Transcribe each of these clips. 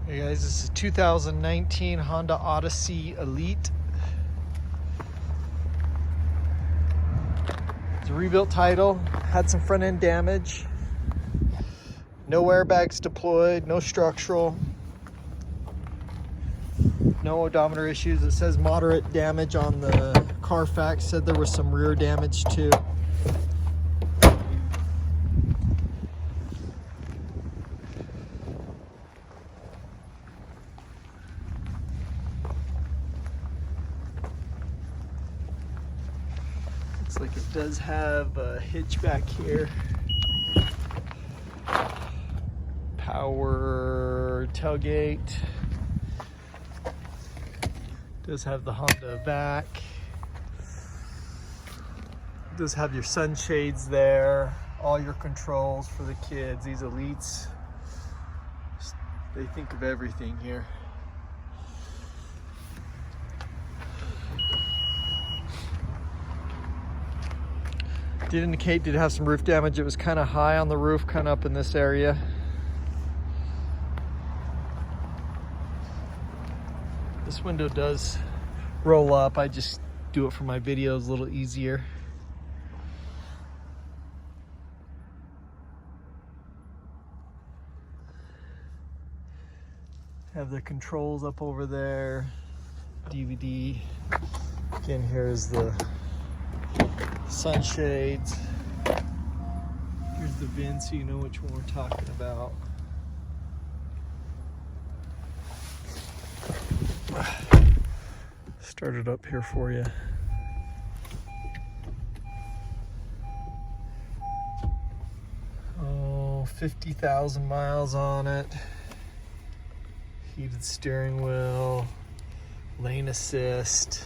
Hey guys, this is 2019 Honda Odyssey Elite. It's a rebuilt title, had some front end damage, no airbags deployed, no structural, no odometer issues. It says moderate damage on the Carfax, said there was some rear damage too. Looks like it does have a hitch back here. Power tailgate. Does have the Honda vac. Does have your sunshades there. All your controls for the kids. These Elites, they think of everything here. Did indicate did have some roof damage. It was kind of high on the roof, kind of up in this area. This window does roll up. I just do it for my videos a little easier. Have the controls up over there. DVD. Again, here's the sunshades. Here's the VIN so you know which one we're talking about. Start it up here for you. Oh, 50,000 miles on it. Heated steering wheel, lane assist.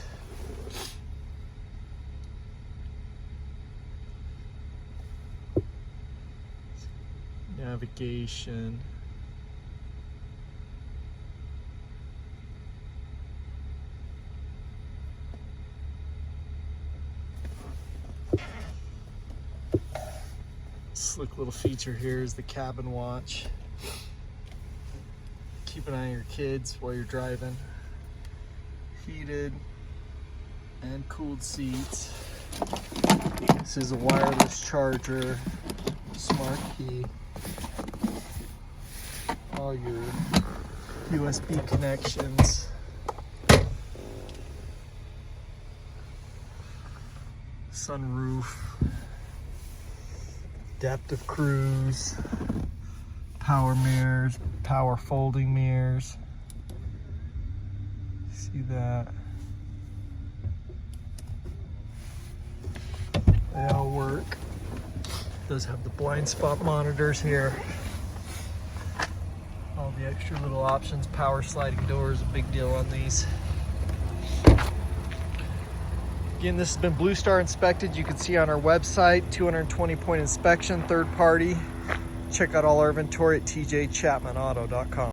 Navigation. Slick little feature here is the cabin watch. Keep an eye on your kids while you're driving. Heated and cooled seats. This is a wireless charger, smart key. All your USB connections. Sunroof. Adaptive cruise. Power mirrors, power folding mirrors. See that? They all work. Does have the blind spot monitors here. All the extra little options. Power sliding doors, a big deal on these. Again, this has been Blue Star inspected. You can see on our website, 220-point inspection, third party. Check out all our inventory at tjchapmanauto.com.